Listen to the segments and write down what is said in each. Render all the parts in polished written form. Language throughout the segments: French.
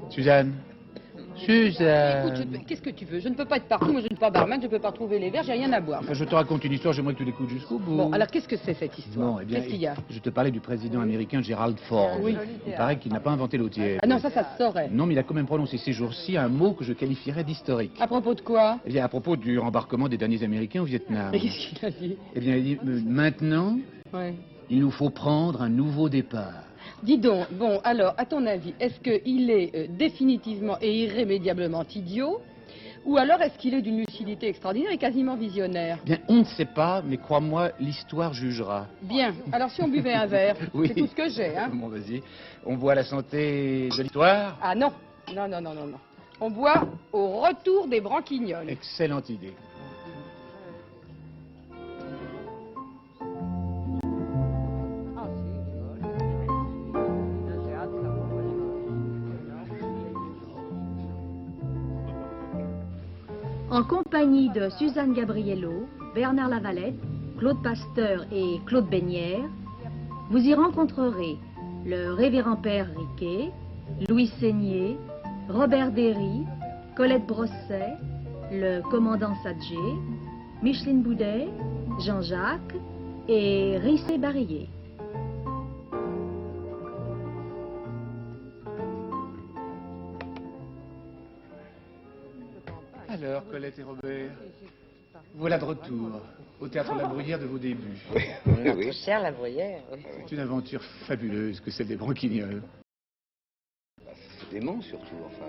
Suzanne. Suzanne. Écoute, qu'est-ce que tu veux? Je ne peux pas être partout, moi je ne suis pas barman, je ne peux pas trouver les verres, j'ai rien à boire. Enfin, je te raconte une histoire, j'aimerais que tu l'écoutes jusqu'au bout. Bon, alors qu'est-ce que c'est cette histoire? Bon, eh bien, qu'est-ce qu'il y a? je te parlais du président américain Gerald Ford. Oui. Il paraît qu'il n'a pas inventé l'eau tiède. Ah non, ça se saurait. Non, mais il a quand même prononcé ces jours-ci un mot que je qualifierais d'historique. À propos de quoi? Eh bien, à propos du rembarquement des derniers Américains au Vietnam. Mais qu'est-ce qu'il a dit? Eh bien, il dit, maintenant, Ouais. il nous faut prendre un nouveau départ. Dis donc, bon, alors, à ton avis, est-ce qu'il est définitivement et irrémédiablement idiot? Ou alors est-ce qu'il est d'une lucidité extraordinaire et quasiment visionnaire? Bien, on ne sait pas, mais crois-moi, l'histoire jugera. Bien, alors si on buvait un verre, Oui. c'est tout ce que j'ai, hein? Bon, vas-y. On boit la santé de l'histoire. Ah non, non, non, non, non, non. On boit au retour des branquignoles. Excellente idée. En compagnie de Suzanne Gabriello, Bernard Lavalette, Claude Pasteur et Claude Bénière, vous y rencontrerez le révérend père Riquet, Louis Seigné, Robert Derry, Colette Brosset, le commandant Sadgé, Micheline Boudet, Jean-Jacques et Rissé Barillet. Alors, Colette et Robert, voilà de retour au Théâtre La Bruyère de vos débuts. Oui. Cher la Bruyère. Oui. C'est une aventure fabuleuse que celle des Branquignoles. C'est dément surtout, enfin.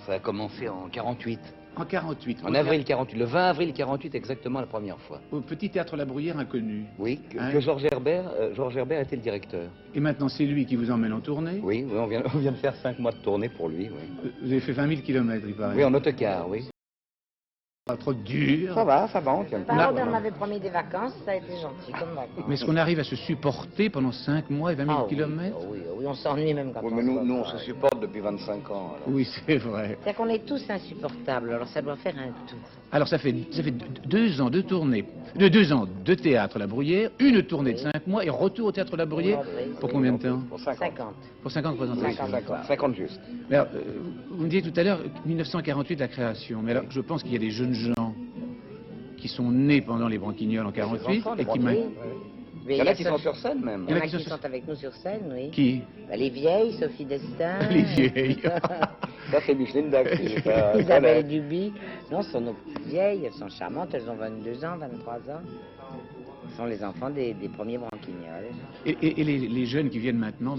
Ça a commencé en 48. En 48. En avril 48, le 20 avril 48 exactement la première fois. Au petit Théâtre La Bruyère inconnu. Oui, Hein? que Georges Herbert était le directeur. Et maintenant, c'est lui qui vous emmène en tournée. Oui, on vient de faire 5 mois de tournée pour lui, oui. Vous avez fait 20 000 kilomètres, il paraît. Oui, en autocar, oui. Pas trop dur. Ça va, on tient le coup. Robert m'avait promis des vacances, ça a été gentil comme vacances. Mais est-ce qu'on arrive à se supporter pendant 5 mois et 20 000 kilomètres? Oui, on s'ennuie même quand Oui, on mais se nous, voit on pas. se supporte depuis 25 ans. Alors. Oui, c'est vrai. C'est qu'on est tous insupportables, alors ça doit faire un tout. Alors ça fait 2 ans de tournée, 2 ans de Théâtre La Bruyère, une tournée de 5 mois et retour au Théâtre La Bruyère. Oui, Pour combien de temps? Pour 50. 50. Pour 50 représentations. 50 juste. Mais alors, vous me disiez tout à l'heure 1948 la création, mais alors je pense qu'il y a des jeunes gens qui sont nés pendant les Branquignoles en 48 et qui Oui. Il y en a qui sont sur scène même. Il y en a qui sont avec nous sur scène, oui. Qui? Bah, les vieilles, Sophie Destin. Les vieilles. Ça, c'est Micheline Dac. Isabelle Duby. Non, ce sont nos petites vieilles, elles sont charmantes, elles ont 22 ans, 23 ans. Ce sont les enfants des premiers Branquignoles. Et les jeunes qui viennent maintenant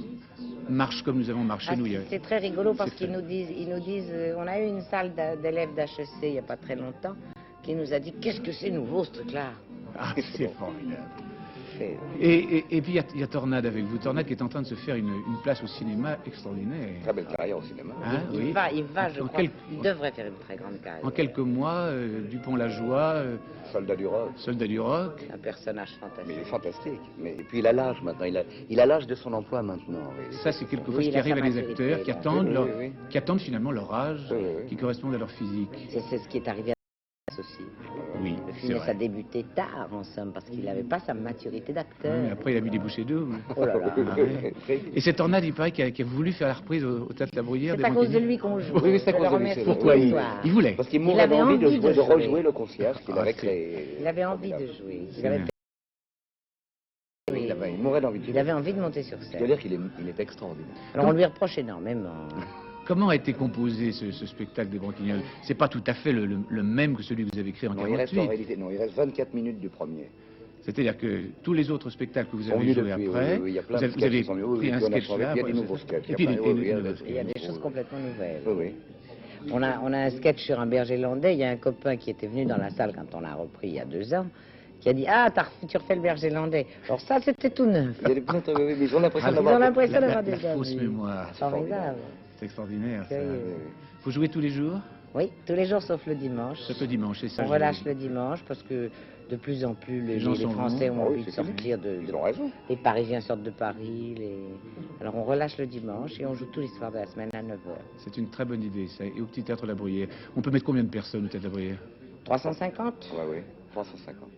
marchent comme nous avons marché, nous. C'est très rigolo parce C'est qu'ils nous disent, on a eu une salle d'élèves d'HEC il n'y a pas très longtemps, qui nous a dit, qu'est-ce que c'est nouveau ce truc-là? Ah, c'est formidable. C'est- Et puis il y a Tornade avec vous. Tornade qui est en train de se faire une place au cinéma extraordinaire. Très belle carrière au cinéma. Hein, oui. Il va, je En crois. quel- Il devrait faire une très grande carrière. En quelques mois, Dupont-la-Joie, Soldat du rock. Soldat du rock. Un personnage Mais fantastique. il est fantastique. Et puis il a l'âge maintenant. Il a l'âge de son emploi maintenant. Oui. Ça, c'est quelque chose Oui, qui il a arrive sa à des maturité, acteurs qui là. attendent, Oui. qui attendent finalement leur âge, Oui, oui. qui correspondent à leur physique. C'est ce qui est arrivé à aussi. Oui, Le c'est film a vrai. débuté tard, en somme, parce qu'il n'avait pas sa maturité d'acteur. Oui, mais après, il a mis des bouchées d'eau. Oh là là. Ah ouais. Et cette Tornade, il paraît qu'il a voulu faire la reprise au Théâtre La Bruyère. C'est des à cause de Branquignoles. lui qu'on joue. Oui, c'est à Je cause le de lui, remercie c'est tous vrai. Pourquoi les soirs. il voulait. Parce qu'il Il mourait avait d'envie de, envie de de jouer. rejouer le concierge qu'il Ah, avait c'est- créé. Il avait envie de jouer. Il mourait d'envie de jouer. Il avait envie de monter sur Je dois scène. dire qu'il est extraordinaire. Alors on lui reproche énormément. Comment a été composé ce spectacle des Branquignoles? C'est pas tout à fait le même que celui que vous avez créé en Non, il reste en 48. réalité, non, il reste 24 minutes du premier. C'est-à-dire que tous les autres spectacles que vous Sont avez venus joués depuis, après, oui, il y a plein vous de avez, sketchs qui vous sont venus. avez Oui, pris un oui, on a sketch changé, là, il y a des après, nouveaux c'est- sketchs. et puis Il y a des pas- oui, oui, nouveaux il y a sketchs. Il y a des choses complètement nouvelles. Oui, oui. On a un sketch sur un berger landais. Il y a un copain qui était venu dans la salle quand on l'a repris il y a 2 ans, qui a dit, ah, tu refais le berger landais. Alors ça, c'était tout neuf. Il y a des plaintes, oui, mais ils ont l'impression Ah, d'avoir... Ils ont l'impression La- d'avoir la déjà fausse vu. mémoire. Formidable. C'est extraordinaire, ça. Curieux. Vous jouez tous les jours? Oui, tous les jours sauf le dimanche. Sauf le dimanche, c'est ça. On relâche le dimanche parce que de plus en plus les gens sont Français bons. ont Ah oui, envie de c'est sortir Ils ont raison. Les Parisiens sortent de Paris. Alors on relâche le dimanche et on joue tous les soirs de la semaine à 9h. C'est une très bonne idée, ça. Et au petit Théâtre La Bruyère. On peut mettre combien de personnes au Théâtre La Bruyère? 350 Oui, oui, 350.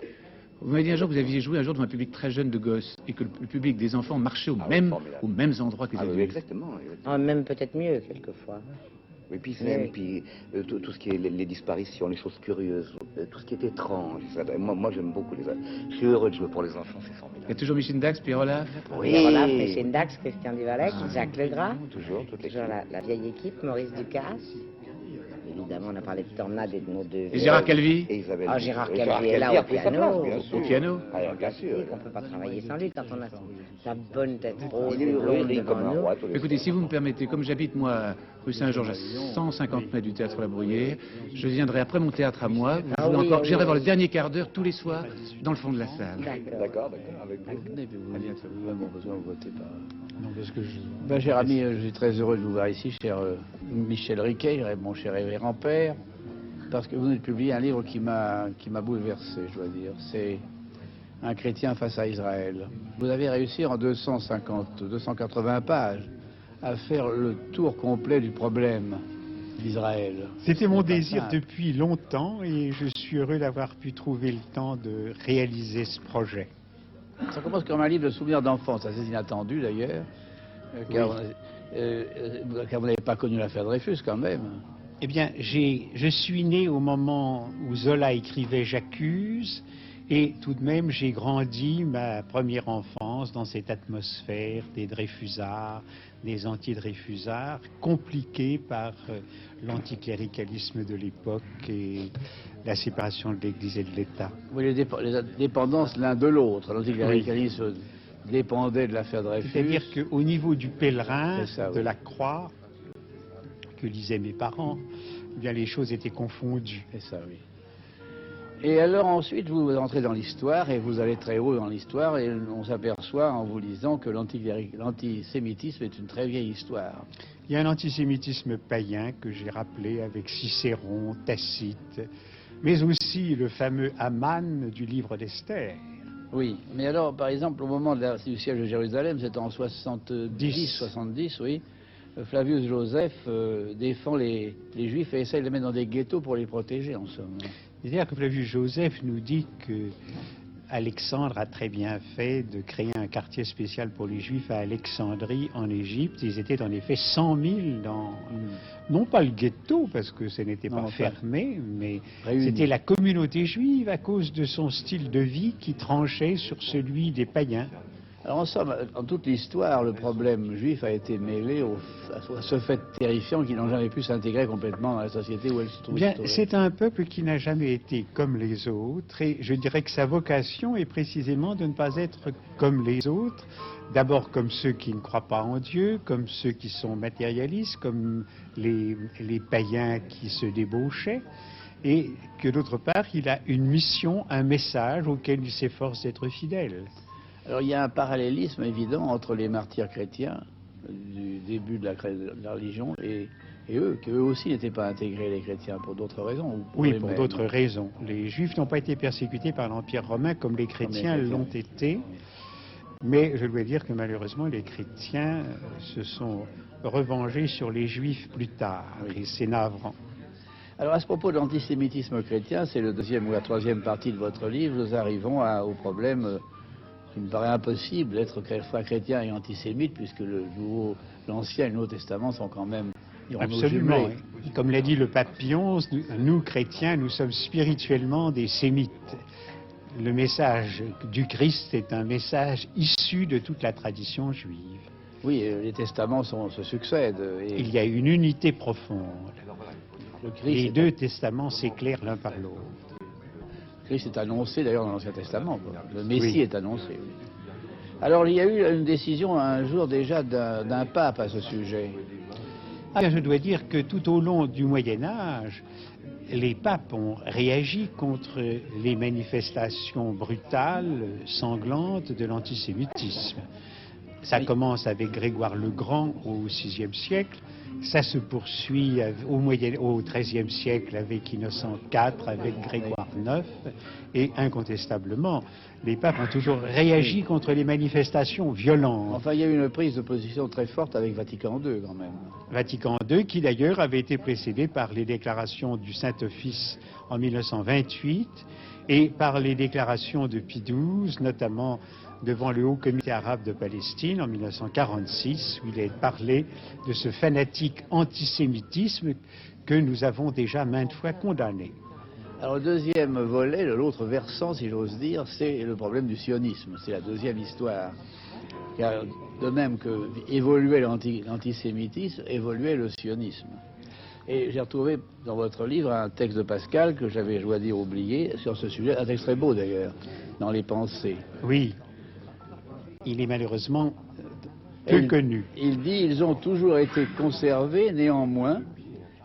Vous m'avez dit un jour que vous aviez joué un jour devant un public très jeune de gosses et que le public des enfants marchait Ah oui, formidable. aux mêmes endroits que les Ah oui, adultes. exactement. Ah, même peut-être mieux, quelquefois. Oui, puis Oui. même, puis tout ce qui est les disparitions, les choses curieuses, tout ce qui est étrange. Moi j'aime beaucoup les. Je suis heureux de jouer pour les enfants, c'est Il y a formidable. toujours Michel Dax, Pierre Olaf. Pierre Olaf, Michel Dax, Christian Duvalec, Jacques Legras. Toujours, toute l'équipe. Toujours la vieille équipe, Maurice Ducasse. Évidemment, on a parlé de Tornade et de nos deux. Et Gérard Calvi. Et Isabelle. Ah, Gérard et Calvi est là a au pris sa piano. place, bien sûr. Au piano. Ah, bien sûr. On ne peut pas travailler sans lui quand on a sa bonne tête rose Il et est blonde rit comme devant un nous. roi tous les Écoutez, soirs. si vous me permettez, comme j'habite moi rue Saint-Georges à 150 mètres du théâtre La Bruyère, je viendrai après mon théâtre à moi. Vous Ah jouez oui, encore, oui, je viendrai oui. voir le dernier quart d'heure tous les soirs dans le fond de la salle. D'accord, avec vous. Vous avez besoin de voter par... Non, parce que cher ami, je suis très heureux de vous voir ici, cher Michel Riquet, mon cher révérend père, parce que vous venez de publier un livre qui m'a bouleversé, je dois dire. C'est Un chrétien face à Israël. Vous avez réussi en 280 pages à faire le tour complet du problème d'Israël. C'était mon C'est pas désir simple. depuis longtemps et je suis heureux d'avoir pu trouver le temps de réaliser ce projet. Ça commence comme un livre de souvenirs d'enfance, assez inattendu d'ailleurs, car vous n'avez pas connu l'affaire Dreyfus quand même. Eh bien, je suis né au moment où Zola écrivait J'accuse, et tout de même, j'ai grandi ma première enfance dans cette atmosphère des Dreyfusards, des anti-Dreyfusards, compliquée par l'anticléricalisme de l'époque et la séparation de l'Église et de l'État. Oui, les dépendances l'un de l'autre. L'anticléricalisme dépendait de l'affaire Dreyfus. C'est-à-dire qu'au niveau du pèlerin, C'est ça, oui. de la croix, que lisaient mes parents, eh bien les choses étaient confondues. C'est ça, oui. Et alors ensuite, vous entrez dans l'histoire et vous allez très haut dans l'histoire et on s'aperçoit en vous lisant que l'antisémitisme est une très vieille histoire. Il y a un antisémitisme païen que j'ai rappelé avec Cicéron, Tacite, mais aussi le fameux Aman du livre d'Esther. Oui, mais alors, par exemple, au moment du siège de Jérusalem, c'était en 70, oui, Flavius Joseph défend les Juifs et essaie de les mettre dans des ghettos pour les protéger, en somme. C'est-à-dire que Flavius Joseph nous dit que Alexandre a très bien fait de créer un quartier spécial pour les Juifs à Alexandrie, en Égypte. Ils étaient en effet 100 000 dans, non pas le ghetto, parce que ce n'était pas Non, fermé, mais réunis. c'était la communauté juive à cause de son style de vie qui tranchait sur celui des païens. Alors en somme, dans toute l'histoire, le problème juif a été mêlé à ce fait terrifiant qu'ils n'ont jamais pu s'intégrer complètement dans la société où elles se trouvent. Bien, c'est un peuple qui n'a jamais été comme les autres, et je dirais que sa vocation est précisément de ne pas être comme les autres. D'abord comme ceux qui ne croient pas en Dieu, comme ceux qui sont matérialistes, comme les païens qui se débauchaient, et que d'autre part, il a une mission, un message auquel il s'efforce d'être fidèle. Alors il y a un parallélisme évident entre les martyrs chrétiens du début de la religion et eux, qu'eux aussi n'étaient pas intégrés, les chrétiens, pour d'autres raisons. Ou Oui, les pour mêmes. d'autres raisons. Les Juifs n'ont pas été persécutés par l'Empire romain comme les chrétiens l'ont été. Mais je dois dire que malheureusement, les chrétiens se sont revengés sur les Juifs plus tard. Et c'est navrant. Alors à ce propos de l'antisémitisme chrétien, c'est le deuxième ou la troisième partie de votre livre, nous arrivons au problème qui me paraît impossible d'être à la fois chrétien et antisémite, puisque l'Ancien et le Nouveau Testament sont quand même Absolument. jumelés. Et comme l'a dit le pape Pie XI, nous chrétiens, nous sommes spirituellement des sémites. Le message du Christ est un message issu de toute la tradition juive. Oui, les testaments se succèdent. Et Il y a une unité profonde. le Christ Les est- deux testaments s'éclairent l'un par l'autre. Christ est annoncé d'ailleurs dans l'Ancien Testament. Quoi. Le Messie Oui. est annoncé. Oui. Alors il y a eu une décision un jour déjà d'un pape à ce sujet. Ah, je dois dire que tout au long du Moyen Âge, les papes ont réagi contre les manifestations brutales, sanglantes de l'antisémitisme. Ça commence avec Grégoire le Grand au VIe siècle, ça se poursuit au XIIIe siècle avec Innocent IV, avec Grégoire IX, et incontestablement, les papes ont toujours réagi contre les manifestations violentes. Enfin, il y a eu une prise de position très forte avec Vatican II quand même. Vatican II, qui d'ailleurs avait été précédé par les déclarations du Saint-Office en 1928, et par les déclarations de Pie XII, notamment devant le Haut Comité arabe de Palestine en 1946, où il est parlé de ce fanatique antisémitisme que nous avons déjà maintes fois condamné. Alors le deuxième volet, l'autre versant, si j'ose dire, c'est le problème du sionisme. C'est la deuxième histoire. Car de même que évoluait l'antisémitisme, évoluait le sionisme. Et j'ai retrouvé dans votre livre un texte de Pascal que j'avais, je dois dire, oublié sur ce sujet, un texte très beau d'ailleurs, dans les pensées. Oui, il est malheureusement peu connu. Il dit, ils ont toujours été conservés, néanmoins,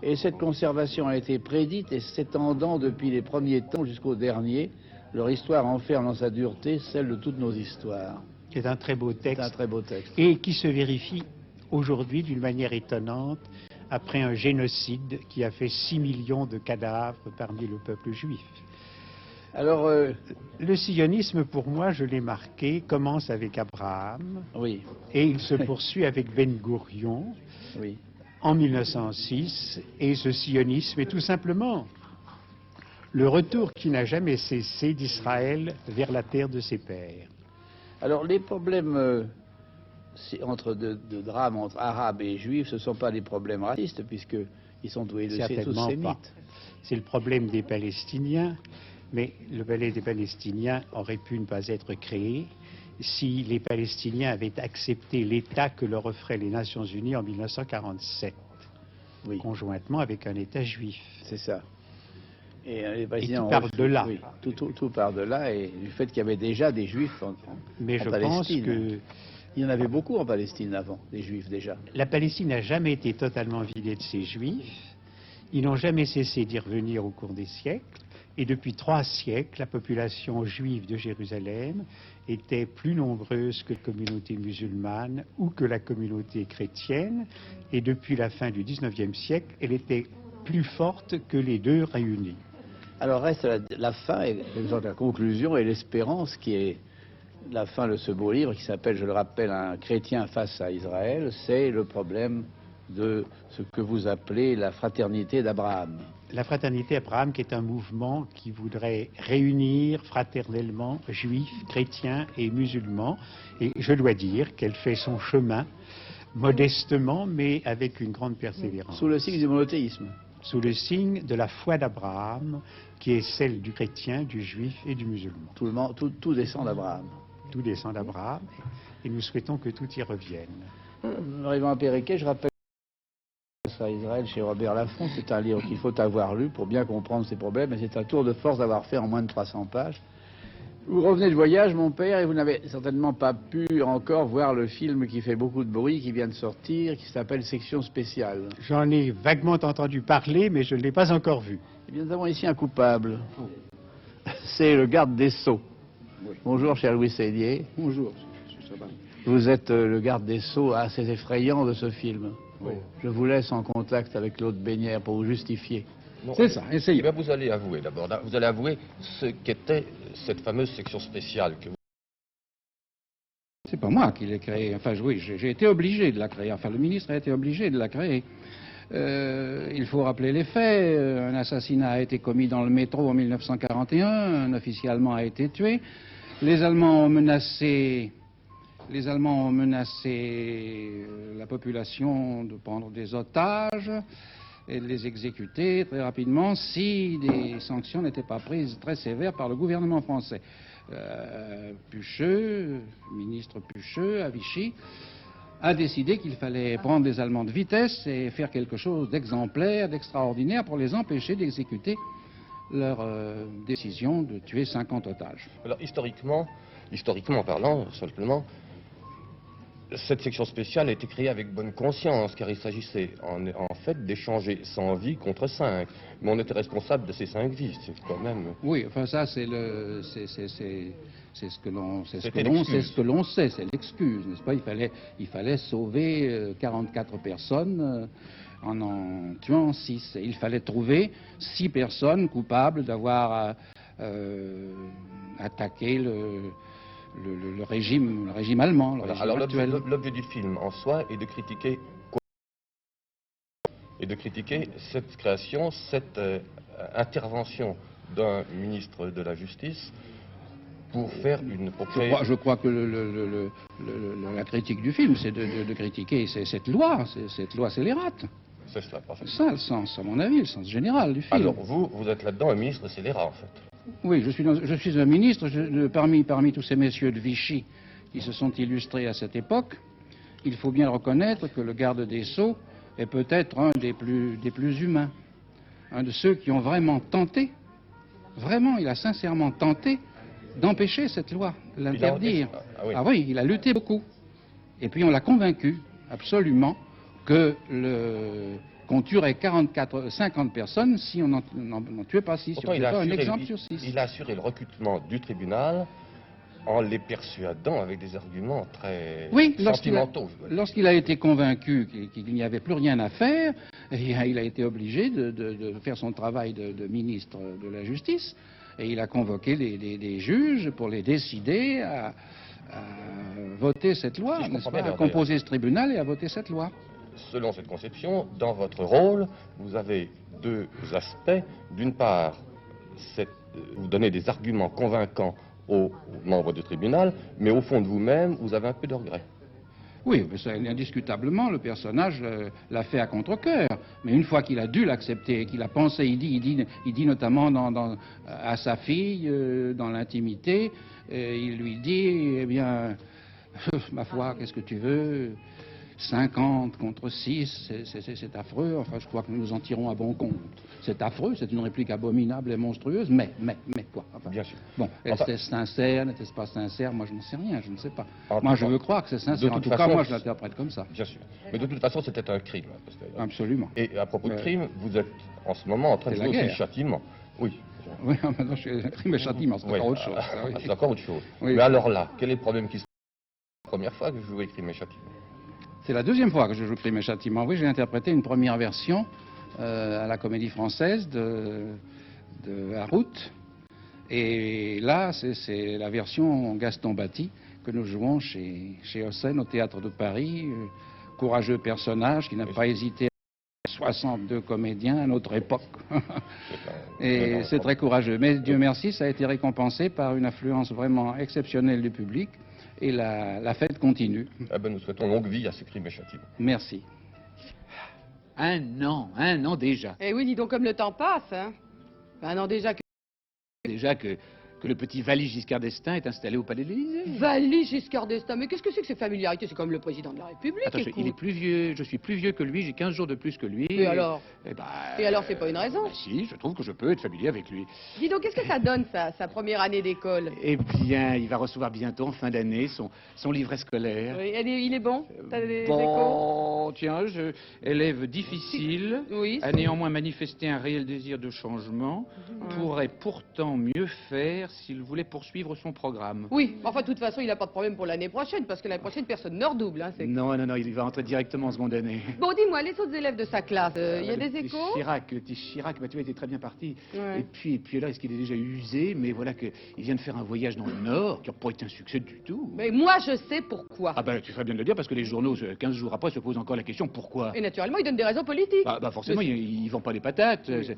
et cette conservation a été prédite et s'étendant depuis les premiers temps jusqu'au dernier. Leur histoire enferme dans sa dureté celle de toutes nos histoires. C'est un très beau texte. C'est un très beau texte. Et qui se vérifie aujourd'hui d'une manière étonnante après un génocide qui a fait 6 millions de cadavres parmi le peuple juif. Alors, le sionisme, pour moi, je l'ai marqué, commence avec Abraham, oui, et il se poursuit avec Ben Gourion, oui, en 1906, et ce sionisme est tout simplement le retour qui n'a jamais cessé d'Israël vers la terre de ses pères. Alors, les problèmes de drame entre arabes et juifs, ce ne sont pas des problèmes racistes, puisqu'ils sont tous sémites. C'est le problème des Palestiniens, mais le palais des Palestiniens aurait pu ne pas être créé si les Palestiniens avaient accepté l'État que leur offraient les Nations Unies en 1947, oui, conjointement avec un État juif. C'est ça. Et tout part de là. Oui, tout part de là, et du fait qu'il y avait déjà des Juifs en Mais je Palestine. pense que... Il y en avait beaucoup en Palestine avant, des Juifs déjà. La Palestine n'a jamais été totalement vidée de ses Juifs. Ils n'ont jamais cessé d'y revenir au cours des siècles. Et depuis 3 siècles, la population juive de Jérusalem était plus nombreuse que la communauté musulmane ou que la communauté chrétienne. Et depuis la fin du XIXe siècle, elle était plus forte que les deux réunis. Alors reste la fin, et la conclusion et l'espérance qui est la fin de ce beau livre qui s'appelle, je le rappelle, Un chrétien face à Israël. C'est le problème de ce que vous appelez la fraternité d'Abraham. La fraternité d'Abraham, qui est un mouvement qui voudrait réunir fraternellement juifs, chrétiens et musulmans. Et je dois dire qu'elle fait son chemin modestement, mais avec une grande persévérance. Sous le signe du monothéisme. Sous le signe de la foi d'Abraham, qui est celle du chrétien, du juif et du musulman. Tout descend d'Abraham. Tout descend d'Abraham, et nous souhaitons que tout y revienne. Nous arrivons à Périquet, je rappelle à Israël chez Robert Laffont, c'est un livre qu'il faut avoir lu pour bien comprendre ces problèmes, et c'est un tour de force d'avoir fait en moins de 300 pages. Vous revenez de voyage, mon père, et vous n'avez certainement pas pu encore voir le film qui fait beaucoup de bruit, qui vient de sortir, qui s'appelle Section spéciale. J'en ai vaguement entendu parler, mais je ne l'ai pas encore vu. Eh bien, nous avons ici un coupable. C'est le garde des Sceaux. Oui. Bonjour, cher Louis Seignier. Bonjour. Vous êtes le garde des Sceaux assez effrayant de ce film. Oui. Je vous laisse en contact avec Claude Bénière pour vous justifier. C'est ça, essayez. Eh bien, vous allez avouer d'abord, vous allez avouer ce qu'était cette fameuse section spéciale que vous... C'est pas moi qui l'ai créée. Enfin, oui, j'ai été obligé de la créer. Enfin, le ministre a été obligé de la créer. Il faut rappeler les faits. Un assassinat a été commis dans le métro en 1941. Un officier allemand a été tué. Les Allemands ont menacé la population de prendre des otages et de les exécuter très rapidement si des sanctions n'étaient pas prises très sévères par le gouvernement français. Pucheux, ministre Pucheux, à Vichy, a décidé qu'il fallait prendre des Allemands de vitesse et faire quelque chose d'exemplaire, d'extraordinaire pour les empêcher d'exécuter leur décision de tuer 50 otages. Alors, historiquement parlant, simplement, cette section spéciale a été créée avec bonne conscience, car il s'agissait en fait d'échanger 100 vies contre 5. Mais on était responsable de ces 5 vies, c'est quand même... Oui, enfin ça c'est ce que l'on sait, c'est l'excuse, n'est-ce pas? Il fallait sauver 44 personnes en tuant 6. Il fallait trouver 6 personnes coupables d'avoir attaqué le régime allemand. Alors l'objet du film en soi est de critiquer quoi? Et de critiquer cette création, cette intervention d'un ministre de la Justice pour faire une... Je crois que la critique du film, c'est de critiquer cette loi scélérate. C'est cela, parfait. C'est ça le sens, à mon avis, le sens général du film. Alors, vous êtes là-dedans un ministre scélérat, en fait. Oui, je suis un ministre, parmi tous ces messieurs de Vichy qui se sont illustrés à cette époque, il faut bien reconnaître que le garde des Sceaux est peut-être un des plus humains, un de ceux qui ont vraiment tenté, il a sincèrement tenté d'empêcher cette loi, de l'interdire. Ah oui, il a lutté beaucoup. Et puis on l'a convaincu, absolument, qu'on tuerait 50 personnes si on n'en tuait pas 6. Pourtant, il a assuré le recrutement du tribunal en les persuadant avec des arguments très sentimentaux. Lorsqu'il a été convaincu qu'il n'y avait plus rien à faire, il a été obligé de faire son travail de ministre de la Justice. Et il a convoqué des juges pour les décider à voter cette loi, à composer ce tribunal et à voter cette loi. Selon cette conception, dans votre rôle, vous avez deux aspects. D'une part, vous donnez des arguments convaincants aux membres du tribunal, mais au fond de vous-même, vous avez un peu de regret. Oui, mais indiscutablement, le personnage l'a fait à contre-cœur. Mais une fois qu'il a dû l'accepter, qu'il a pensé, il dit notamment à sa fille, dans l'intimité, il lui dit, eh bien, ma foi, qu'est-ce que tu veux ? 50 contre 6, c'est affreux. Enfin, je crois que nous nous en tirons à bon compte. C'est affreux, c'est une réplique abominable et monstrueuse, mais quoi. Enfin, bien sûr. Bon, était-ce sincère, n'était-ce pas sincère? Moi, je n'en sais rien, je ne sais pas. Moi, je veux croire que c'est sincère. En tout cas, moi, je l'interprète comme ça. Bien sûr. Mais de toute façon, c'était un crime. Absolument. Et à propos de crime, vous êtes en ce moment en train de jouer aussi le châtiment. Oui. Oui, maintenant, je suis crime et châtiment, c'est encore autre chose. C'est encore autre chose. Oui. Mais alors là, quel est le problème qui se passe la première fois que vous jouez crime et châtiment? C'est la deuxième fois que je joue Crime et Châtiment. Oui, j'ai interprété une première version à la Comédie Française de La Route. Et là, c'est la version Gaston Batti que nous jouons chez Hossein, au Théâtre de Paris. Courageux personnage qui n'a pas hésité à 62 comédiens à notre époque. Et c'est très courageux. Mais Dieu merci, ça a été récompensé par une affluence vraiment exceptionnelle du public. Et la fête continue. Ah ben, nous souhaitons longue vie à ce Crime et Châtiment. Merci. Un an déjà. Eh oui, dis donc comme le temps passe, hein. Un an déjà que... Déjà que le petit Valis Giscard d'Estaing est installé au Palais de l'Élysée. Valis Giscard d'Estaing, mais qu'est-ce que c'est que ces familiarités? C'est comme le président de la République. Attends, il est plus vieux, je suis plus vieux que lui, j'ai 15 jours de plus que lui. Et alors Et alors, c'est pas une raison? Si, je trouve que je peux être familier avec lui. Dis donc, qu'est-ce que ça donne, sa première année d'école? Eh bien, il va recevoir bientôt, en fin d'année, son livret scolaire. Oui, il est bon? T'as des Bon, tiens, élève difficile, oui, a néanmoins manifesté un réel désir de changement, pourrait pourtant mieux faire s'il voulait poursuivre son programme. Oui, enfin, de toute façon, il n'a pas de problème pour l'année prochaine, parce que l'année prochaine, personne ne redouble. Hein, non, il va entrer directement en seconde année. Bon, dis-moi, les autres élèves de sa classe, il y a des échos? Chirac, bah, tu vois, il était très bien parti. Ouais. Et puis là, est-ce qu'il est déjà usé? Mais voilà qu'il vient de faire un voyage dans le Nord, qui n'a pas été un succès du tout. Mais moi, je sais pourquoi. Ah ben, tu ferais bien de le dire, parce que les journaux, 15 jours après, se posent encore la question, pourquoi? Et naturellement, ils donnent des raisons politiques. Bah forcément, ils vendent pas les patates. Oui,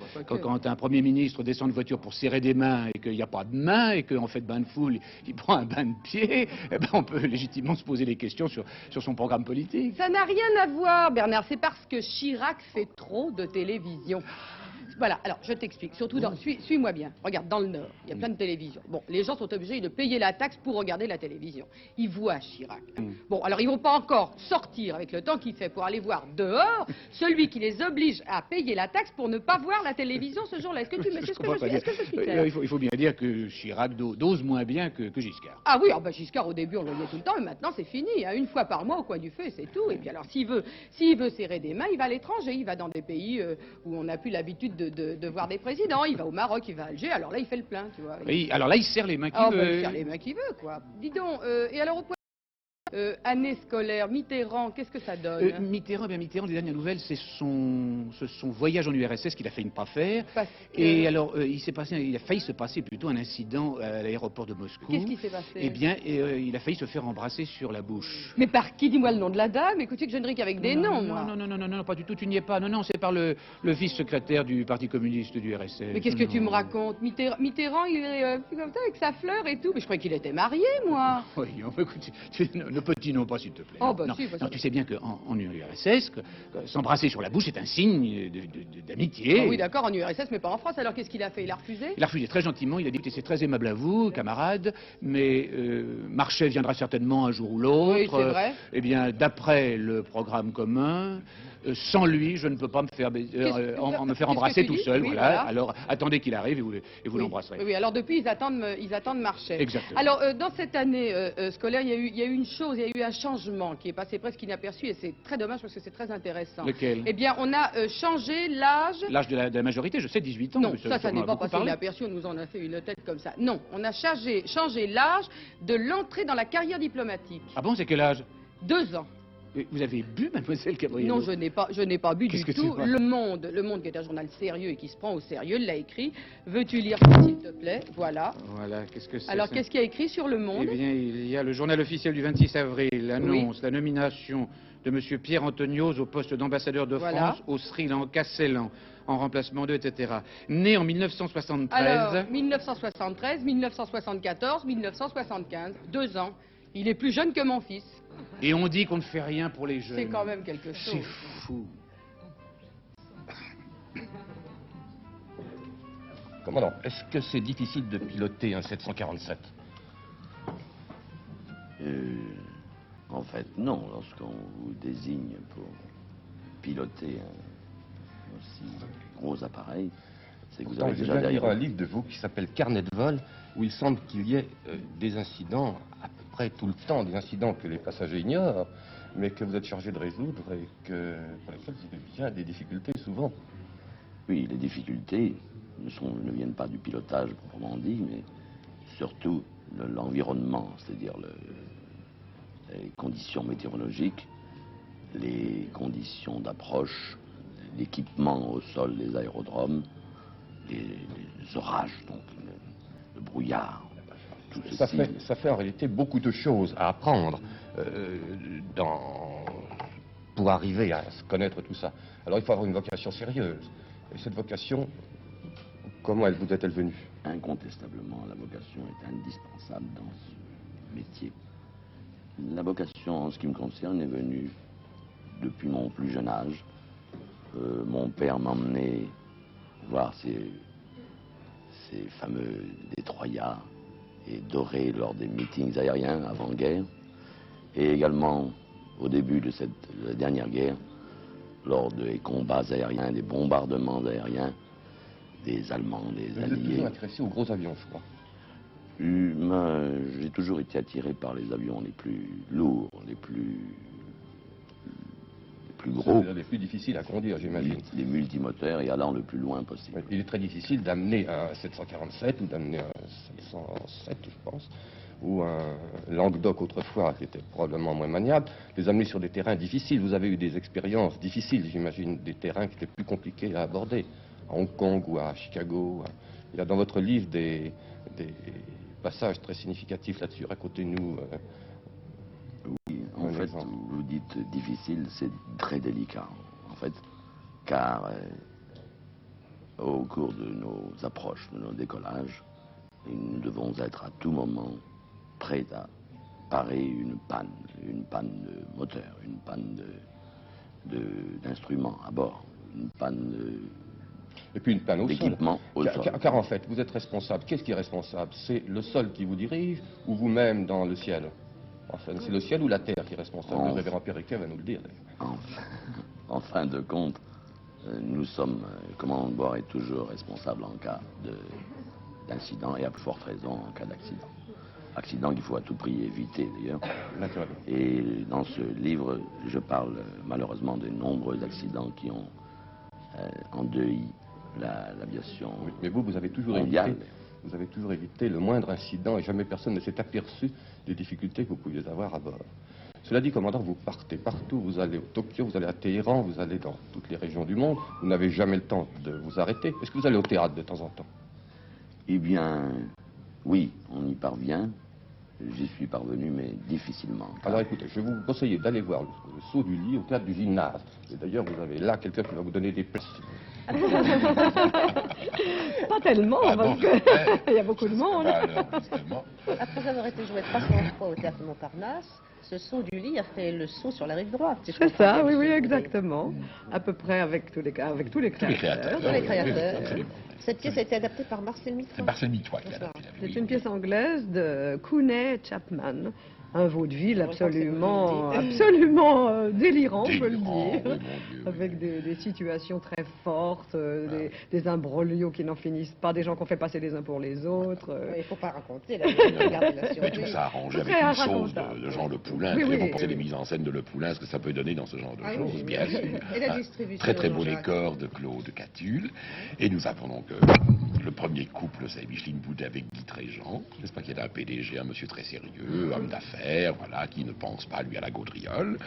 quand un Premier ministre descend de voiture pour serrer des mains, et qu'il n'y a pas de main, et qu'en fait, bain de foule, il prend un bain de pied, eh ben, on peut légitimement se poser des questions sur son programme politique. Ça n'a rien à voir, Bernard. C'est parce que Chirac fait trop de télévision. Voilà, alors je t'explique. Surtout, suis-moi bien. Regarde, dans le Nord, il y a plein de télévisions. Bon, les gens sont obligés de payer la taxe pour regarder la télévision. Ils voient Chirac. Bon, alors ils vont pas encore sortir avec le temps qu'il fait pour aller voir dehors celui qui les oblige à payer la taxe pour ne pas voir la télévision ce jour-là. Est-ce que tu me suis clair? Il faut bien dire que Chirac dose moins bien que Giscard. Ah oui, Giscard au début on le voyait tout le temps, mais maintenant c'est fini. Hein. Une fois par mois au coin du feu et c'est tout. Et puis alors s'il veut serrer des mains, il va à l'étranger, il va dans des pays où on n'a plus l'habitude de voir des présidents. Il va au Maroc, il va à Alger, alors là il fait le plein, tu vois. Oui, alors là il serre les mains qu'il veut. Il serre les mains qu'il veut, quoi. Dis donc, et alors au point Année scolaire, Mitterrand, qu'est-ce que ça donne Mitterrand, les dernières nouvelles, c'est son voyage en URSS qu'il a failli ne pas faire. Parce que- Et alors, il a failli se passer plutôt un incident à l'aéroport de Moscou. Qu'est-ce qui s'est passé Eh bien, il a failli se faire embrasser sur la bouche. Mais par qui? Dis-moi le nom de la dame. Écoutez que je ne ris qu'avec des noms, moi. Non, pas du tout, tu n'y es pas. Non, c'est par le vice-secrétaire du Parti communiste du RSS. Mais qu'est-ce que tu Non. me racontes? Mitterrand, il est comme ça, avec sa fleur et tout. Mais je croyais qu'il était marié, moi. Oui, écoute, ne petit non pas, s'il te plaît. Oh, bah non, si, bah, non, ça- tu sais bien qu'en URSS, s'embrasser sur la bouche est un signe d'amitié. Ah oui, d'accord, en URSS, mais pas en France. Alors qu'est-ce qu'il a fait? Il a refusé? Il a refusé très gentiment, il a dit écoutez, c'est très aimable à vous, camarades, mais Marchais viendra certainement un jour ou l'autre. Oui, c'est vrai. Eh bien, d'après le programme commun, sans lui, je ne peux pas me faire, me faire qu'est-ce embrasser que tu tout dis? seul. Oui, voilà. voilà. Alors, attendez qu'il arrive et vous Oui. l'embrasserez. Oui, alors depuis, ils attendent Marchais. Exactement. Alors, dans cette année scolaire, il y a eu une chose, il y a eu un changement qui est passé presque inaperçu, et c'est très dommage parce que c'est très intéressant. Lequel? Eh bien, on a changé l'âge... L'âge de la majorité, je sais, 18 ans. Non, mais ça on en n'est a pas beaucoup passé parlé. inaperçu, on nous en a fait une tête comme ça. Non, on a changé l'âge de l'entrée dans la carrière diplomatique. Ah bon, c'est quel âge? 2 ans. Et vous avez bu, mademoiselle Gabriel? Non, je n'ai pas bu du Qu'est-ce que tu tout. vois? Le Monde, qui est un journal sérieux et qui se prend au sérieux, l'a écrit. Veux-tu lire ça, s'il te plaît? Voilà. Voilà, qu'est-ce que c'est? Alors, ça qu'est-ce qu'il y a écrit sur Le Eh Monde? bien, il y a le journal officiel du 26 avril annonce la nomination de M. Pierre Antonios au poste d'ambassadeur de Voilà. France au Sri Lanka, Ceylan, en remplacement de, etc. Né en 1973. Alors, 1973, 1974, 1975, 2 ans. Il est plus jeune que mon fils. Et on dit qu'on ne fait rien pour les jeunes. C'est quand même quelque chose. C'est fou. Commandant, est-ce que c'est difficile de piloter un 747? En fait, non. Lorsqu'on vous désigne pour piloter un aussi gros appareil, c'est que vous avez J'ai déjà viens de lire derrière un livre de vous qui s'appelle Carnet de vol, où il semble qu'il y ait des incidents, à peu près tout le temps, des incidents que les passagers ignorent, mais que vous êtes chargé de résoudre et pour lesquels vous avez bien des difficultés souvent. Oui, les difficultés ne viennent pas du pilotage proprement dit, mais surtout de l'environnement, c'est-à-dire les conditions météorologiques, les conditions d'approche, l'équipement au sol des aérodromes, les orages, donc le brouillard. Tout Ça ceci. fait en réalité beaucoup de choses à apprendre pour arriver à se connaître tout ça. Alors il faut avoir une vocation sérieuse. Et cette vocation, comment vous est-elle venue? Incontestablement, la vocation est indispensable dans ce métier. La vocation, en ce qui me concerne, est venue depuis mon plus jeune âge. Mon père m'emmenait voir ces fameux Detroyats et dorés lors des meetings aériens avant-guerre, et également au début de la dernière guerre, lors des combats aériens, des bombardements aériens, des Allemands, des Vous êtes Alliés. toujours intéressé aux gros avions, je crois. J'ai toujours été attiré par les avions les plus lourds, les plus gros, Les plus difficiles à conduire, j'imagine. les multimoteurs et allant le plus loin possible. Il est très difficile d'amener un 747 ou d'amener un 707, je pense, ou un Languedoc autrefois, qui était probablement moins maniable, les amener sur des terrains difficiles. Vous avez eu des expériences difficiles, j'imagine, des terrains qui étaient plus compliqués à aborder, à Hong Kong ou à Chicago. Il y a dans votre livre des passages très significatifs là-dessus. Racontez-nous. Oui, en un fait, exemple. vous dites difficile, c'est très délicat, en fait, car au cours de nos approches, de nos décollages, nous devons être à tout moment prêts à parer une panne de moteur, une panne d'instruments à bord, une panne Et puis une panne au sol. d'équipement au sol. Car en fait, vous êtes responsable. Qu'est-ce qui est responsable? C'est le sol qui vous dirige ou vous-même dans le ciel? Enfin, c'est le ciel ou la terre qui est responsable? Le révérend Pierre Riquet va nous le dire. En fin de compte, nous sommes, le commandant de bord est toujours responsable en cas d'incident et à plus forte raison en cas d'accident. Accident qu'il faut à tout prix éviter d'ailleurs. Naturellement. Et dans ce livre, je parle malheureusement de nombreux accidents qui ont endeuillé l'aviation Oui, mais vous avez toujours mondiale. évité. Vous avez toujours évité le moindre incident et jamais personne ne s'est aperçu des difficultés que vous pouviez avoir à bord. Cela dit, commandant, vous partez partout, vous allez au Tokyo, vous allez à Téhéran, vous allez dans toutes les régions du monde, vous n'avez jamais le temps de vous arrêter. Est-ce que vous allez au théâtre de temps en temps? Eh bien, oui, on y parvient. J'y suis parvenu, mais difficilement. Alors écoutez, je vais vous conseiller d'aller voir le saut du lit au théâtre du Gymnase. Et d'ailleurs, vous avez là quelqu'un qui va vous donner des places. Pas tellement, parce qu'il y a beaucoup de monde. Après avoir été joué 300 fois au théâtre Montparnasse, ce saut du lit a fait le saut sur la rive droite. Si C'est ça, oui, oui, exactement. À peu près avec tous les créateurs. Tous les créateurs. Cette pièce a été adaptée par Marcel Mitois. C'est Marcel Mitois qui l'a adaptée. C'est une pièce anglaise de Cooney Chapman. Un vaudeville absolument délirant, je peux le dire, avec des situations très fortes, des imbroglios qui n'en finissent pas, des gens qui ont fait passer les uns pour les autres. Il ne faut pas raconter, Mais tout ça arrangé avec une chose de Jean Le Poulain. Oui, oui. Vous pensez les mises en scène de Le Poulain, ce que ça peut donner dans ce genre de choses, oui, bien sûr. Et la distribution. Très très beau décor de Claude Catulle. Et nous avons donc le premier couple, c'est Micheline Boudet avec Guy Tréjean, n'est-ce pas, qui est un PDG, un monsieur très sérieux, homme d'affaires, voilà, qui ne pense pas, lui, à la gaudriole.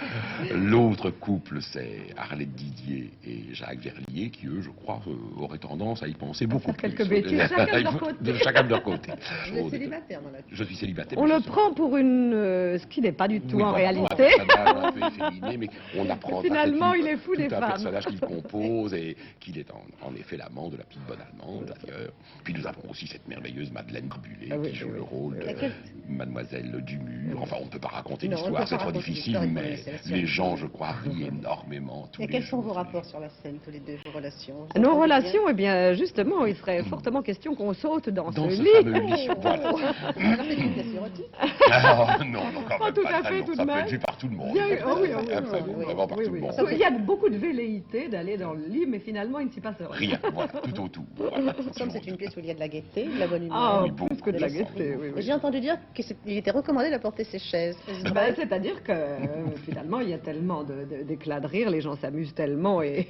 L'autre couple, c'est Arlette Didier et Jacques Verlier, qui, eux, je crois, auraient tendance à y penser beaucoup plus. Quelques bêtises, chacun de leur côté. Chacun de leur côté. Vous êtes célibataire dans la Je suis célibataire. On le prend pour ce qui n'est pas du tout en réalité. Un peu efféminé, mais on apprend. Finalement, il est fou des femmes. femmes. Un personnage qu'il compose et qu'il est en effet l'amant de la petite bonne allemande, d'ailleurs. Puis nous avons aussi cette merveilleuse Madeleine Barbulé qui joue le rôle de Mademoiselle Dumur. Enfin, on ne peut pas raconter l'histoire, c'est trop difficile, mais les gens, je crois, rient énormément tous les jours. Et quels sont vos rapports sur la scène, tous les deux, vos relations? Nos relations, eh bien, justement, il serait fortement question qu'on saute dans ce lit. Fameux lit. Voilà. Alors, c'est une pièce érotique? Non, quand pas même tout pas à fait, vraiment. tout de Ça peut même. être vu par tout le monde. Vraiment par tout le monde. Il y a beaucoup de velléité d'aller dans le lit, mais finalement, il ne s'y passe rien. Rien, voilà, tout autour. Voilà. En somme, c'est une pièce où il y a de la gaieté, de la bonne humeur. Ah, plus que de la gaieté, oui. J'ai entendu dire qu'il était recommandé d'apporter ses chaises. C'est-à-dire que finalement, il y a tellement d'éclats de rire, les gens s'amusent tellement et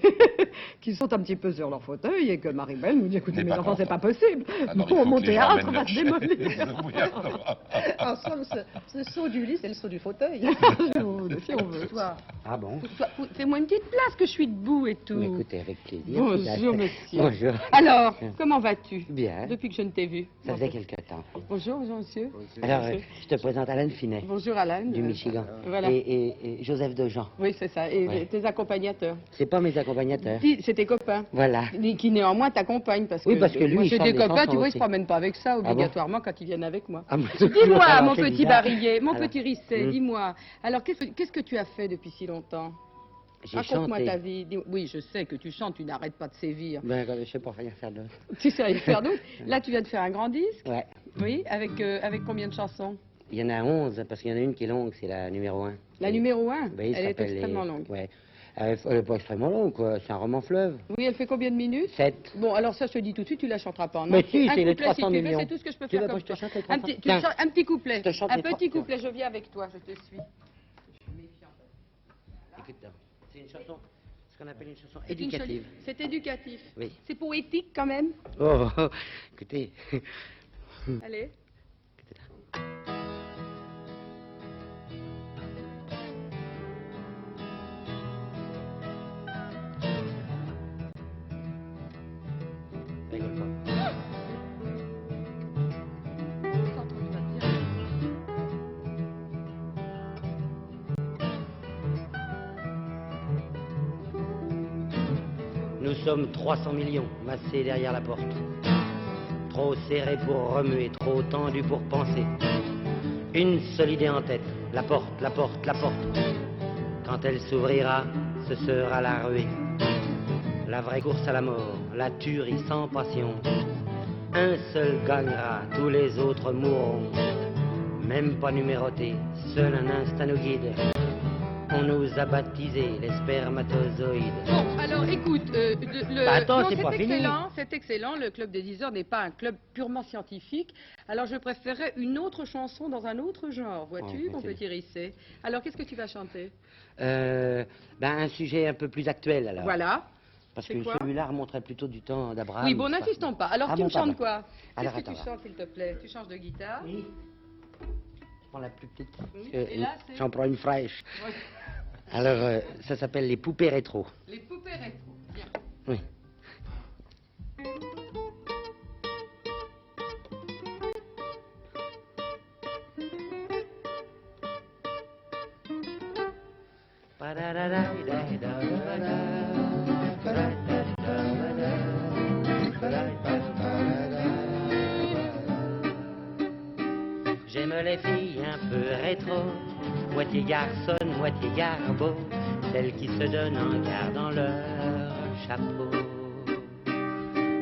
qu'ils sont un petit peu sur leur fauteuil et que Maribel nous dit, écoutez, mes enfants, c'est pas possible. Mon théâtre va se démolir. En somme, ce saut du lit, c'est le saut du fauteuil. Si on veut. Ah bon? Fais-moi une petite place que je suis debout et tout. Mais écoutez, avec plaisir. Bonjour, monsieur. Bonjour. Alors, comment vas-tu? Bien. Depuis que je ne t'ai vu. Ça faisait quelque temps. Bonjour, monsieur. Alors, je te présente Alain Finet. Bonjour, Alain. Du Michigan. Voilà. Et Joseph Dejean. Oui, c'est ça. Et tes accompagnateurs. C'est pas mes accompagnateurs. C'est tes copains. Voilà. Qui néanmoins t'accompagnent parce que. Oui, parce que lui, moi, j'ai des copains, tu vois, ils aussi. se promènent pas avec ça Ah bon? obligatoirement quand ils viennent avec moi. Ah, Dis-moi, mon petit barillet, mon Alors, petit Risset, dis-moi. Alors, qu'est-ce que tu as fait depuis si longtemps? J'ai Raconte-moi chanté. ta vie. Oui, je sais que tu chantes, tu n'arrêtes pas de sévir. Ben, je sais pas rien faire d'autre. Tu sais rien faire d'autre. Là, tu viens de faire un grand disque. Ouais. Oui, avec combien de chansons? Il y en a 11, parce qu'il y en a une qui est longue, c'est la numéro 1. La numéro 1, Oui, elle est extrêmement longue. Ouais. Elle est pas extrêmement longue, quoi. C'est un roman fleuve. Oui, elle fait combien de minutes? 7. Bon, alors ça, je te dis tout de suite, tu la chanteras pas en Mais entier. si, c'est les couplet, 300 si tu veux, millions. c'est tout ce que je peux Tu faire veux comme que je te toi. chante les Un 300? petit, un petit couplet. Je te chante Un les petit 300. couplet, je viens avec toi, je te suis. Écoute, c'est une chanson, ce qu'on appelle une chanson éducative. C'est éducatif. Oui. C'est poétique quand même. Oh, écoutez. Allez. Rigole pas. Nous sommes 300 millions massés derrière la porte. Trop serrés pour remuer, trop tendus pour penser. Une seule idée en tête, la porte, la porte, la porte. Quand elle s'ouvrira, ce sera la ruée. La vraie course à la mort, la tuerie sans passion. Un seul gagnera, tous les autres mourront. Même pas numérotés, seul un instinct nous guide. On nous a baptisés les spermatozoïdes. Bon, alors écoute, attends, non, c'est pas fini. C'est excellent. Le club des 10 heures n'est pas un club purement scientifique. Alors je préférerais une autre chanson dans un autre genre, vois-tu, Oh, mon c'est petit Risset. Alors qu'est-ce que tu vas chanter? Un sujet un peu plus actuel alors. Voilà. Parce C'est que quoi? celui-là remonterait plutôt du temps d'Abraham. Oui, bon, n'insistons pas. Alors Ah tu bon, me chantes pardon. quoi? Alors, Qu'est-ce que tu attends, chantes, s'il te plaît? Tu changes de guitare? Oui. prends la plus petite. Et là, c'est- J'en prends une fraîche. Ouais. Alors, ça s'appelle les poupées rétro. Les poupées rétro. Bien. Oui. J'aime les filles un peu rétro, moitié garçonne, moitié garbo, celles qui se donnent en gardant leur chapeau.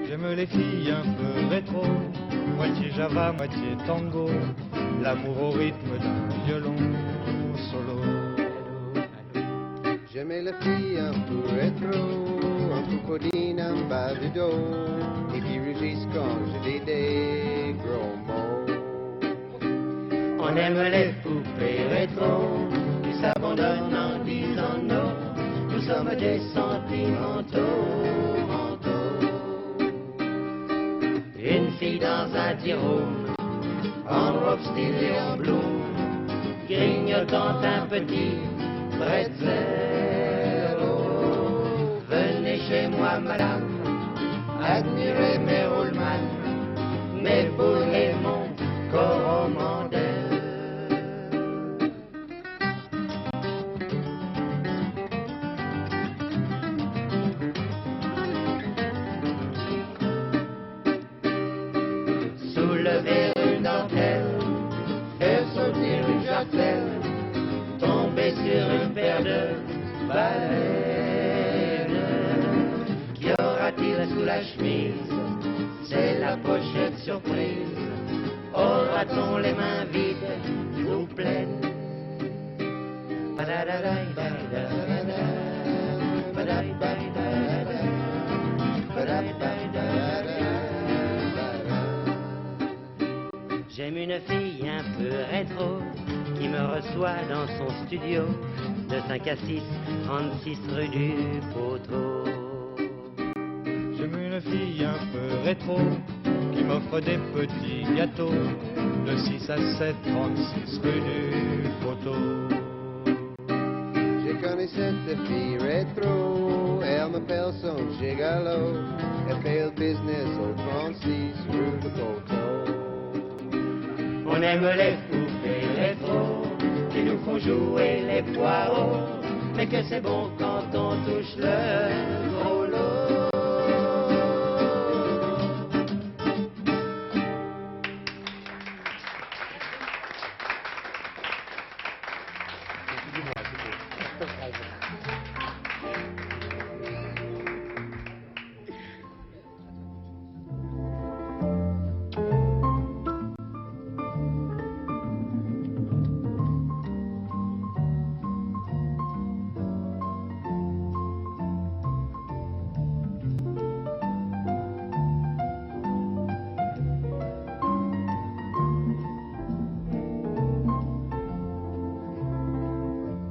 J'aime les filles un peu rétro, moitié java, moitié tango, l'amour au rythme d'un violon solo. J'aime les filles un peu rétro, un peu codine en bas du dos, et qui rugissent quand je dis des gros mots. On aime les poupées rétro, qui s'abandonnent en disant non, nous sommes des sentimentaux. Une fille dans un tirome, en robe style et en bloom, grignotant un petit pretzel. Oh, venez chez moi, madame, admirez mes Rollman, mes boules et mon coromandel. Soulever une dentelle, faire sauter une jartelle, tomber sur une paire de baleines. Qu'y aura-t-il sous la chemise? C'est la pochette surprise. Aura-t-on les mains vides ou pleines? J'aime une fille un peu rétro qui me reçoit dans son studio de 5 à 6, 36 rue du Poteau. J'aime une fille un peu rétro, qui m'offre des petits gâteaux de 6 à 7, 36 rue du Poteau. Je connais cette fille rétro, elle m'appelle son gigolo, elle fait le business au 36 rue du Poteau. On aime les poupées rétro qui nous font jouer les poireaux, mais que c'est bon quand on touche le gros.